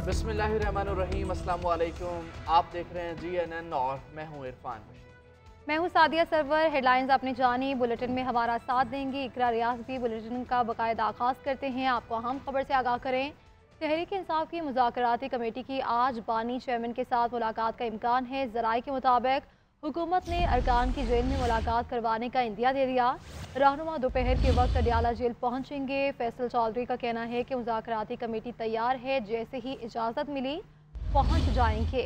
बिस्मिल्लाहिर्रहमानिर्रहीम, अस्सलाम वालेकुम। आप देख रहे हैं GNN और मैं हूं इरफान बशीर। मैं हूं सादिया सरवर। हेडलाइंस आपने जानी, बुलेटिन में हमारा साथ देंगी इकरा रियाज भी। बुलेटिन का बाकायदा आगाज़ करते हैं। आपको अहम खबर से आगाह करें। तहरीक इंसाफ की मुज़ाकराती कमेटी की आज बानी चेयरमैन के साथ मुलाकात का इम्कान है। ज़राए के मुताबिक हुकूमत ने अरकान की जेल में मुलाकात करवाने का इंदिया दे दिया। रहनुमा दोपहर के वक्त अडियाला जेल पहुंचेंगे। फैसल चौधरी का कहना है कि मुज़ाकराती कमेटी तैयार है, जैसे ही इजाज़त मिली पहुंच जाएंगे।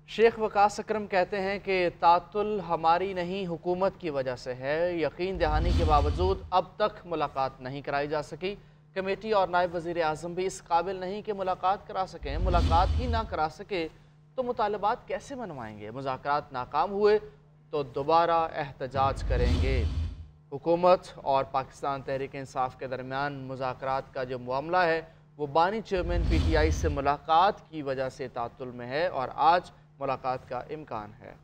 शेख वकास अकरम कहते हैं कि तातुल हमारी नहीं हुकूमत की वजह से है। यकीन दहानी के बावजूद अब तक मुलाकात नहीं कराई जा सकी। कमेटी और नायब वज़ीर आज़म भी इस काबिल नहीं कि मुलाकात करा सकें। मुलाकात ही ना करा सके तो मुतालबात कैसे मनवाएंगे? मुज़ाकरात नाकाम हुए तो दोबारा एहतजाज करेंगे। हुकूमत और पाकिस्तान तहरीक इंसाफ के दरमियान मुज़ाकरात का जो मामला है वो बानी चेयरमैन PTI से मुलाकात की वजह से तातुल में है और आज मुलाकात का इम्कान है।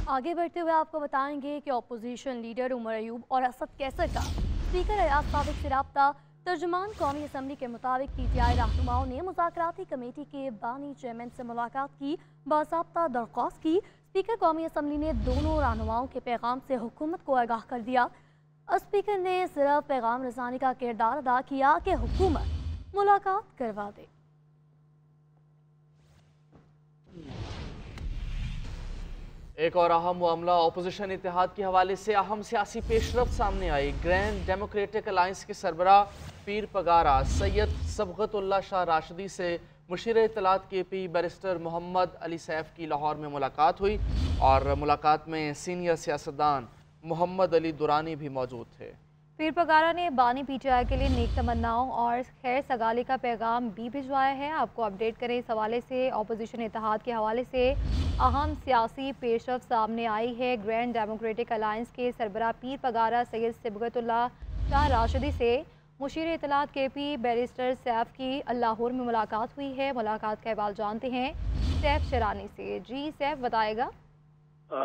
आगे बढ़ते हुए आपको बताएंगे कि अपोजिशन लीडर उमर अयूब और असद कैसर का स्पीकर अयाज साबिक से रब्ता। तर्जुमान कौमी असम्बली के मुताबिक PTI रहनुमाओं ने मुज़ाकराती कमेटी के बानी चेयरमैन से मुलाकात की बाज़ाब्ता दरख्वास्त की। स्पीकर कौमी असम्बली ने दोनों रहनुमाओं के पैगाम से हुकूमत को आगाह कर दिया। स्पीकर ने सिर्फ पैगाम रसानी का किरदार अदा किया कि हुकूमत मुलाकात करवा दे। एक और अहम मामला अपोजिशन इत्तेहाद के हवाले से अहम सियासी पेशरफ्त सामने आई। ग्रैंड डेमोक्रेटिक अलायंस के सरबराह पीर पगारा सैयद सबगतुल्लाह शाह राशिदी से मुशीर इत्तलात KP बैरिस्टर मोहम्मद अली सैफ की लाहौर में मुलाकात हुई और मुलाकात में सीनियर सियासतदान मोहम्मद अली दुरानी भी मौजूद थे। पीर पगारा ने बानी PTI के लिए नेक तमन्नाओं और खैर सगाली का पैगाम भी भिजवाया है। आपको अपडेट करें इस हवाले से। अपोजिशन इत्तेहाद के हवाले से अहम सियासी पेशरफ्त सामने आई है। ग्रैंड डेमोक्रेटिक अलायंस के सरबराह पीर पगारा सैयद सबगतुल्लाह शाह राशिदी से मुशीर इत्तलात KP बैरिस्टर सैफ की लाहौर में मुलाकात हुई है। मुलाकात का अहवाल जानते हैं सैफ शरानी से। जी सैफ, बताएगा।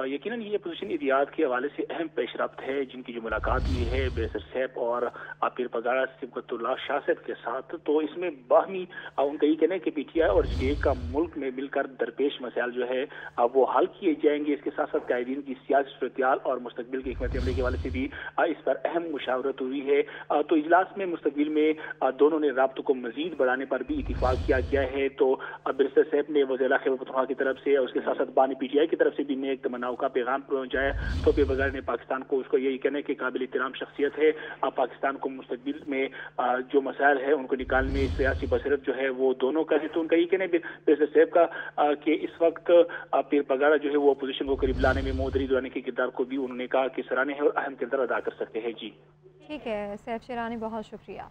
यकीनन ये अपोजिशन इत्तेहाद के हवाले से अहम पेशरफ्त है जिनकी जो मुलाकात हुई है बैरिस्टर सैफ और पीर पगारा सबगतुल्लाह शाह साहब के साथ। तो इसमें बाहमी उनका ये कहना है कि PTI और JA का मुल्क में मिलकर दरपेश मसाइल जो है वो हल किए जाएंगे। इसके साथ साथ कायदीन की सियासी सूरत-ए-हाल और मुस्तकबिल की हिकमत अमली के हवाले से भी इस पर अहम मुशावरत हुई है। तो इजलास में मुस्तकबिल में दोनों ने राब्तों को मजीद बढ़ाने पर भी इत्तिफाक किया गया है। तो बैरिस्टर सैफ ने वज़ीर खैबर पख्तूनख्वा की तरफ से और उसके साथ साथ बानी PTI की तरफ से भी नेक तमन्नाओं का पैगाम पहुंचाया। तो पीर पगारा ने पाकिस्तान को उसको यही कहना है कि काबिल एहतराम शख्सियत है। पाकिस्तान को मुस्तकबिल में जो मसाइल है उनको निकालने में सियासी बसरत जो है वो दोनों का है। तो उनका ये कहना है बैरिस्टर सैफ का कि इस वक्त पीर पगारा जो है वो अपोजिशन को करीब लाने में मोहम्मद अली दुरानी के किरदार को भी उन्होंने कहा कि सराहनीय है और अहम किरदार अदा कर सकते हैं। जी ठीक है सैफ शरानी, बहुत शुक्रिया।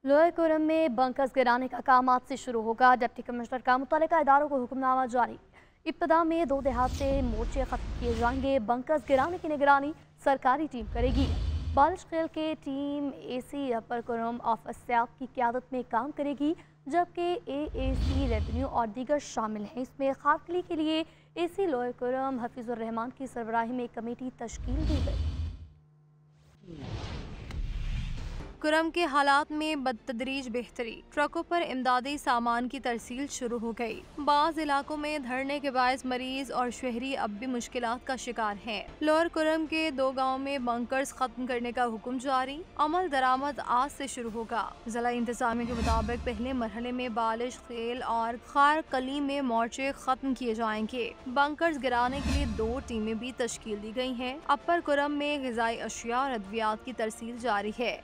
लोअर कोरम में बंकर्स गिराने का काम आज से शुरू होगा। डिप्टी कमिश्नर का मुतल्लिका इदारों को हुक्मनामा जारी। इब्तदा में 2 देहाती मोर्चे खत्म किए जाएंगे। बंकर्स गिराने की निगरानी सरकारी टीम करेगी। बारिश खेल के टीम AC अपर कोरम ऑफिस स्टाफ की क़यादत में काम करेगी, जबकि AAC रेवेन्यू और दीगर शामिल हैं। इसमें खाकली के लिए AC लोअर कोरम हफीजुर रहमान की सरबराही में कमेटी तश्कील दी गई। कुरम के हालात में बदतदरीज बेहतरी। ट्रकों पर इमदादी सामान की तरसील शुरू हो गई। बाज़ इलाकों में धरने के बायस मरीज और शहरी अब भी मुश्किलात का शिकार हैं। लोअर कुरम के 2 गाँव में बंकर्स खत्म करने का हुक्म जारी। अमल दरामद आज से शुरू होगा। जिला इंतजामिया के मुताबिक पहले मरहले में बालिश खेल और खार कली में मोर्चे खत्म किए जाएंगे। बंकर्स गिराने के लिए 2 टीमें भी तश्कील दी गई हैं। अपर कुरम में ग़िज़ाई अशिया और अद्वियात की तरसील जारी है।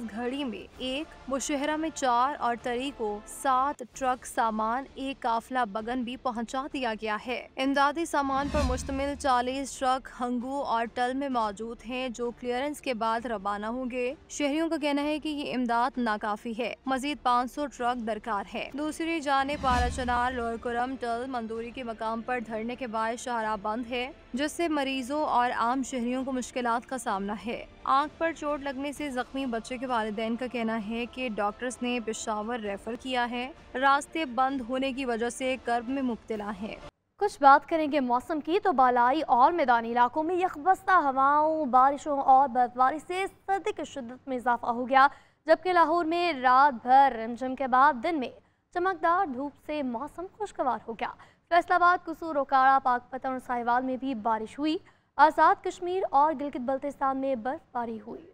घड़ी में 1, मुशहरा में 4 और तरी को 7 ट्रक सामान एक काफिला बगन भी पहुंचा दिया गया है। इमदादी सामान पर मुश्तमिल 40 ट्रक हंगू और टल में मौजूद हैं, जो क्लियरेंस के बाद रवाना होंगे। शहरियों का कहना है कि ये इमदाद नाकाफी है, मजीद 500 ट्रक दरकार है। दूसरी जानिब पाराचनार लोअर कुरम टल मंदूरी के मकाम पर धरने के बाद शाहराह बंद है, जिससे मरीजों और आम शहरियों को मुश्किलात का सामना है। आंख पर चोट लगने से जख्मी बच्चे के वालिदैन का कहना है कि डॉक्टर्स ने पेशावर रेफर किया है। रास्ते बंद होने की वजह से कर्ब में मुब्तला हैं। कुछ बात करेंगे मौसम की, तो बालाई और मैदानी इलाकों में यकबस्ता हवाओं, बारिशों और बर्फबारी से सर्दी की शिद्दत में इजाफा हो गया, जबकि लाहौर में रात भर रिमझिम के बाद दिन में चमकदार धूप से मौसम खुशगवार हो गया। फैसलाबाद, कसूर, ओकाड़ा, पाकपतन और साहिवाल में भी बारिश हुई। आज़ाद कश्मीर और गिलगित बल्तिस्तान में बर्फबारी हुई।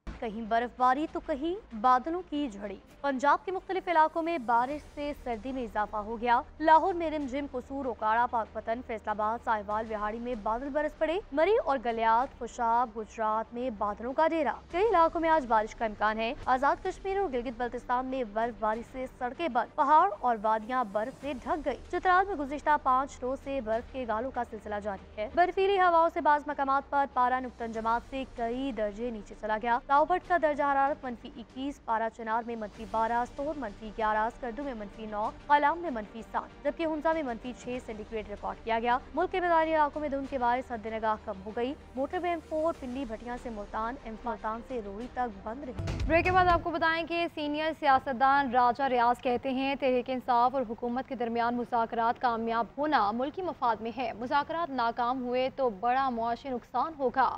कहीं बर्फबारी तो कहीं बादलों की झड़ी। पंजाब के मुख्तलिफ इलाकों में बारिश से सर्दी में इजाफा हो गया। लाहौर में रिमझिम, कसूर, ओकाड़ा, पाकपतन, फैसलाबाद, साहिवाल, बिहाड़ी में बादल बरस पड़े। मरी और गलियात, खुशाब, गुजरात में बादलों का डेरा। कई इलाकों में आज बारिश का इम्कान है। आज़ाद कश्मीर और गिलगित बल्तिस्तान में बर्फबारी से सड़कें बंद, पहाड़ और वादियाँ बर्फ से ढक गयी। चित्राल में गुज़िश्ता 5 रोज से बर्फ के गालों का सिलसिला जारी है। बर्फीली हवाओं से बाज़ मकामात पर पारा नुक्तन जमात से कई दर्जे नीचे चला गया। रावबट का दर्जा हरारत -21, पारा चिनार में -12, सोर -11, स्कर्दू में -9, कलाम में -7, जबकि हुंजा में -6 सेंटीग्रेड रिकॉर्ड किया गया। मुल्क के मैदानी इलाकों में धुंध के बायस हद निगाह कम हो गई। मोटरवे M4 पिंडी भटिया से मुल्तान, मुल्तान से रोहड़ी तक बंद रही। ब्रेक के बाद आपको बताएं कि सीनियर सियासतदान राजा रियाज कहते हैं तहरीक इंसाफ और हुकूमत के दरमियान मुज़ाकरात कामयाब होना मुल्की मफाद में है। मुज़ाकरात नाकाम हुए तो बड़ा मुआशी नुकसान होगा।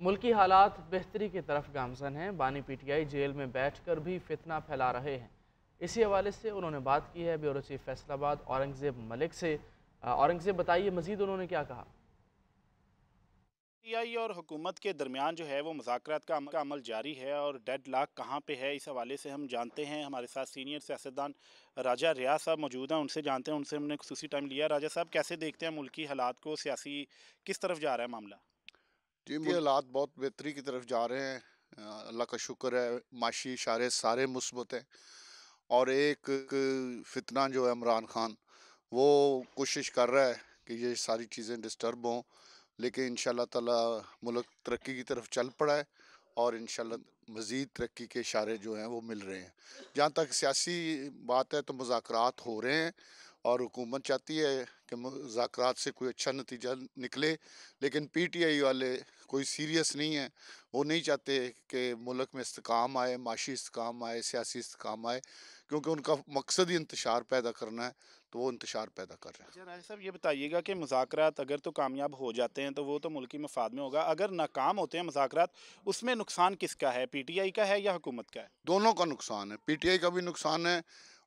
मुल्की हालात बेहतरी की तरफ गामजन हैं। बानी PTI जेल में बैठकर भी फितना फैला रहे हैं। इसी हवाले से उन्होंने बात की है ब्यूरो चीफ फैसलाबाद औरंगजेब मलिक से। औरंगजेब, बताइए मजीद उन्होंने क्या कहा? PTI और हुकूमत के दरमियान जो है वो मुज़ाकरात का अमल जारी है और डेड लॉक कहाँ पे है, इस हवाले से हम जानते हैं। हमारे साथ सीनियर सियासतदान राजा रियाज साहब मौजूद हैं, उनसे जानते हैं। उनसे हमने खुसूसी टाइम लिया। राजा साहब, कैसे देखते हैं मुल्की हालात को, सियासी किस तरफ जा रहा है मामला? जी, हालात बहुत बेहतरी की तरफ जा रहे हैं। अल्लाह का शुक्र है, माशी इशारे सारे मुस्बत हैं। और एक फितना जो है इमरान खान, वो कोशिश कर रहा है कि ये सारी चीज़ें डिस्टर्ब हों, लेकिन इंशाल्लाह ताला मुल्क तरक्की की तरफ चल पड़ा है और इंशाल्लाह मज़ीद तरक्की के इशारे जो हैं वो मिल रहे हैं। जहाँ तक सियासी बात है तो मुज़ाकरात हो रहे हैं और हुकूमत चाहती है कि मुज़ाकरात से कोई अच्छा नतीजा निकले, लेकिन PTI वाले कोई सीरियस नहीं है। वो नहीं चाहते कि मुल्क में इस्तेकाम आए, माशी इस्तेकाम आए, सियासी इस्तेकाम आए, क्योंकि उनका मकसद ही इंतशार पैदा करना है, तो वो इंतशार पैदा कर रहे हैं। अच्छा राजा साहब, ये बताइएगा कि मुज़ाकरात अगर तो कामयाब हो जाते हैं तो वो तो मुल्की मफाद में होगा, अगर नाकाम होते हैं मुज़ाकरात, उसमें नुकसान किसका है, PTI का है या हुकूमत का है? दोनों का नुकसान है। PTI का भी नुकसान है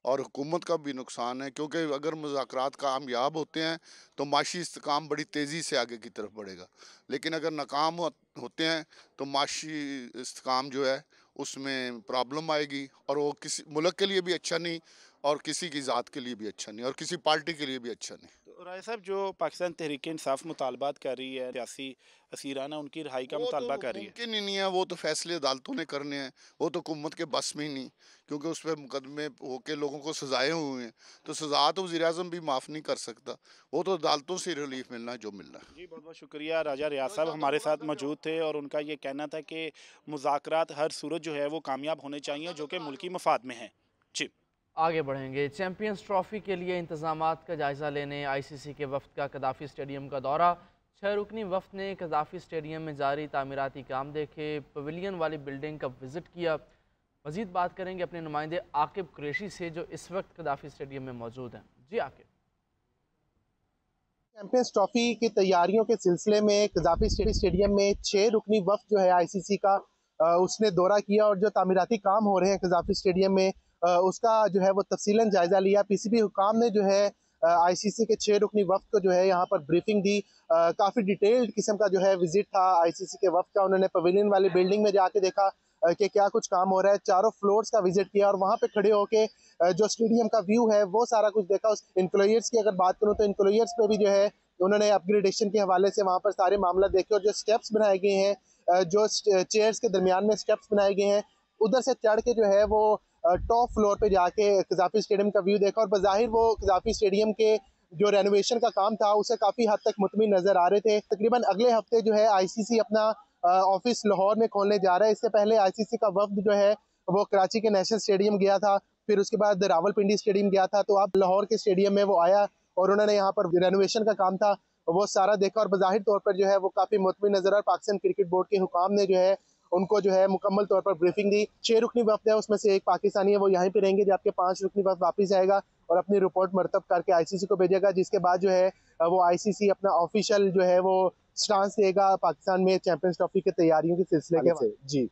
और हुकूमत का भी नुकसान है, क्योंकि अगर मुज़ाकरात कामयाब होते हैं तो माशी इस्तेकाम बड़ी तेज़ी से आगे की तरफ बढ़ेगा, लेकिन अगर नाकाम होते हैं तो माशी इस्तेकाम जो है उसमें प्रॉब्लम आएगी और वो किसी मुल्क के लिए भी अच्छा नहीं और किसी की ज़ात के लिए भी अच्छा नहीं और किसी पार्टी के लिए भी अच्छा नहीं। तो राजा साहब, जो पाकिस्तान तहरीक इंसाफ मुतालबात कर रही है, सियासी असीराना उनकी रिहाई का मुतालबा कर रही है, मुमकिन ही नहीं है। वो तो फैसले अदालतों ने करने हैं, वो तो हुकूमत के बस में ही नहीं, क्योंकि उस पर मुकदमे होके लोगों को सजाए हुए हैं, तो सजा तो वज़ीर-ए-आज़म भी माफ़ नहीं कर सकता। वो तो अदालतों से रिलीफ मिलना है जो मिलना है। जी, बहुत बहुत शुक्रिया। राजा रियाज साहब हमारे साथ मौजूद थे और उनका ये कहना था कि मुज़ाकरात हर सूरत जो है वो कामयाब होने चाहिए, जो कि मुल्की मफाद में है। जी, आगे बढ़ेंगे। चैम्पियंस ट्रॉफी के लिए इंतजामात का जायज़ा लेने ICC के वफ्द का कदाफ़ी स्टेडियम का दौरा। 6 रुकनी वफ्द ने कदाफ़ी स्टेडियम में जारी तामीराती काम देखे, पवेलियन वाली बिल्डिंग का विज़िट किया। मज़ीद बात करेंगे अपने नुमाइंदे आकिब कुरैशी से, जो इस वक्त कदाफ़ी स्टेडियम में मौजूद हैं। जी आकिब। चैंपियंस ट्रॉफी की तैयारियों के सिलसिले में कदाफ़ी स्टेडियम में 6 रुकनी वफ्द जो है ICC का उसने दौरा किया और जो तामीराती काम हो रहे हैं कदाफ़ी स्टेडियम में उसका जो है वो तफसीलन जायज़ा लिया। PCB हुकाम ने जो है ICC के 6 रुकनी वफ्द को जो है यहाँ पर ब्रीफिंग दी। काफ़ी डिटेल्ड किस्म का जो है विजिट था ICC के वफ्द का। उन्होंने पवेलियन वाली बिल्डिंग में जाके देखा कि क्या कुछ काम हो रहा है, चारों फ्लोर्स का विजिट किया और वहाँ पे खड़े होके जो स्टेडियम का व्यू है वो सारा कुछ देखा। उस एम्प्लॉयर्स की अगर बात करूँ तो एम्प्लॉयर्स पे भी जो है उन्होंने अपग्रेडेशन के हवाले से वहाँ पर सारे मामला देखे और जो स्टेप्स बनाए गए हैं, जो चेयर्स के दरमियान में स्टेप्स बनाए गए हैं, उधर से चढ़ के जो है वो टॉप फ्लोर पे जाके कदाफ़ी स्टेडियम का व्यू देखा और बज़ाहिर वो कदाफ़ी स्टेडियम के जो रेनोवेशन का काम था उसे काफ़ी हद तक मुतमिन नज़र आ रहे थे। तकरीबन अगले हफ्ते जो है ICC अपना ऑफिस लाहौर में खोलने जा रहा है। इससे पहले ICC का वफ्द जो है वो कराची के नेशनल स्टेडियम गया था, फिर उसके बाद रावलपिंडी स्टेडियम गया था, तो अब लाहौर के स्टेडियम में वो आया और उन्होंने यहाँ पर रेनोवेशन का काम था वो सारा देखा और बज़ाहिर तौर पर जो है वो काफ़ी मुतमिन नज़र। पाकिस्तान क्रिकेट बोर्ड के हुकाम ने जो है उनको जो है मुकम्मल तौर पर ब्रीफिंग दी। 6 रुकनी वफ्द है, उसमें से एक पाकिस्तानी है, वो यहीं पे रहेंगे, जबकि 5 रुकनी वफ्द वापस जाएगा और अपनी रिपोर्ट मरतब करके आईसीसी को भेजेगा, जिसके बाद जो है वो आईसीसी अपना ऑफिशियल जो है वो स्टांस देगा पाकिस्तान में चैंपियंस ट्रॉफी की तैयारियों के सिलसिले के। जी।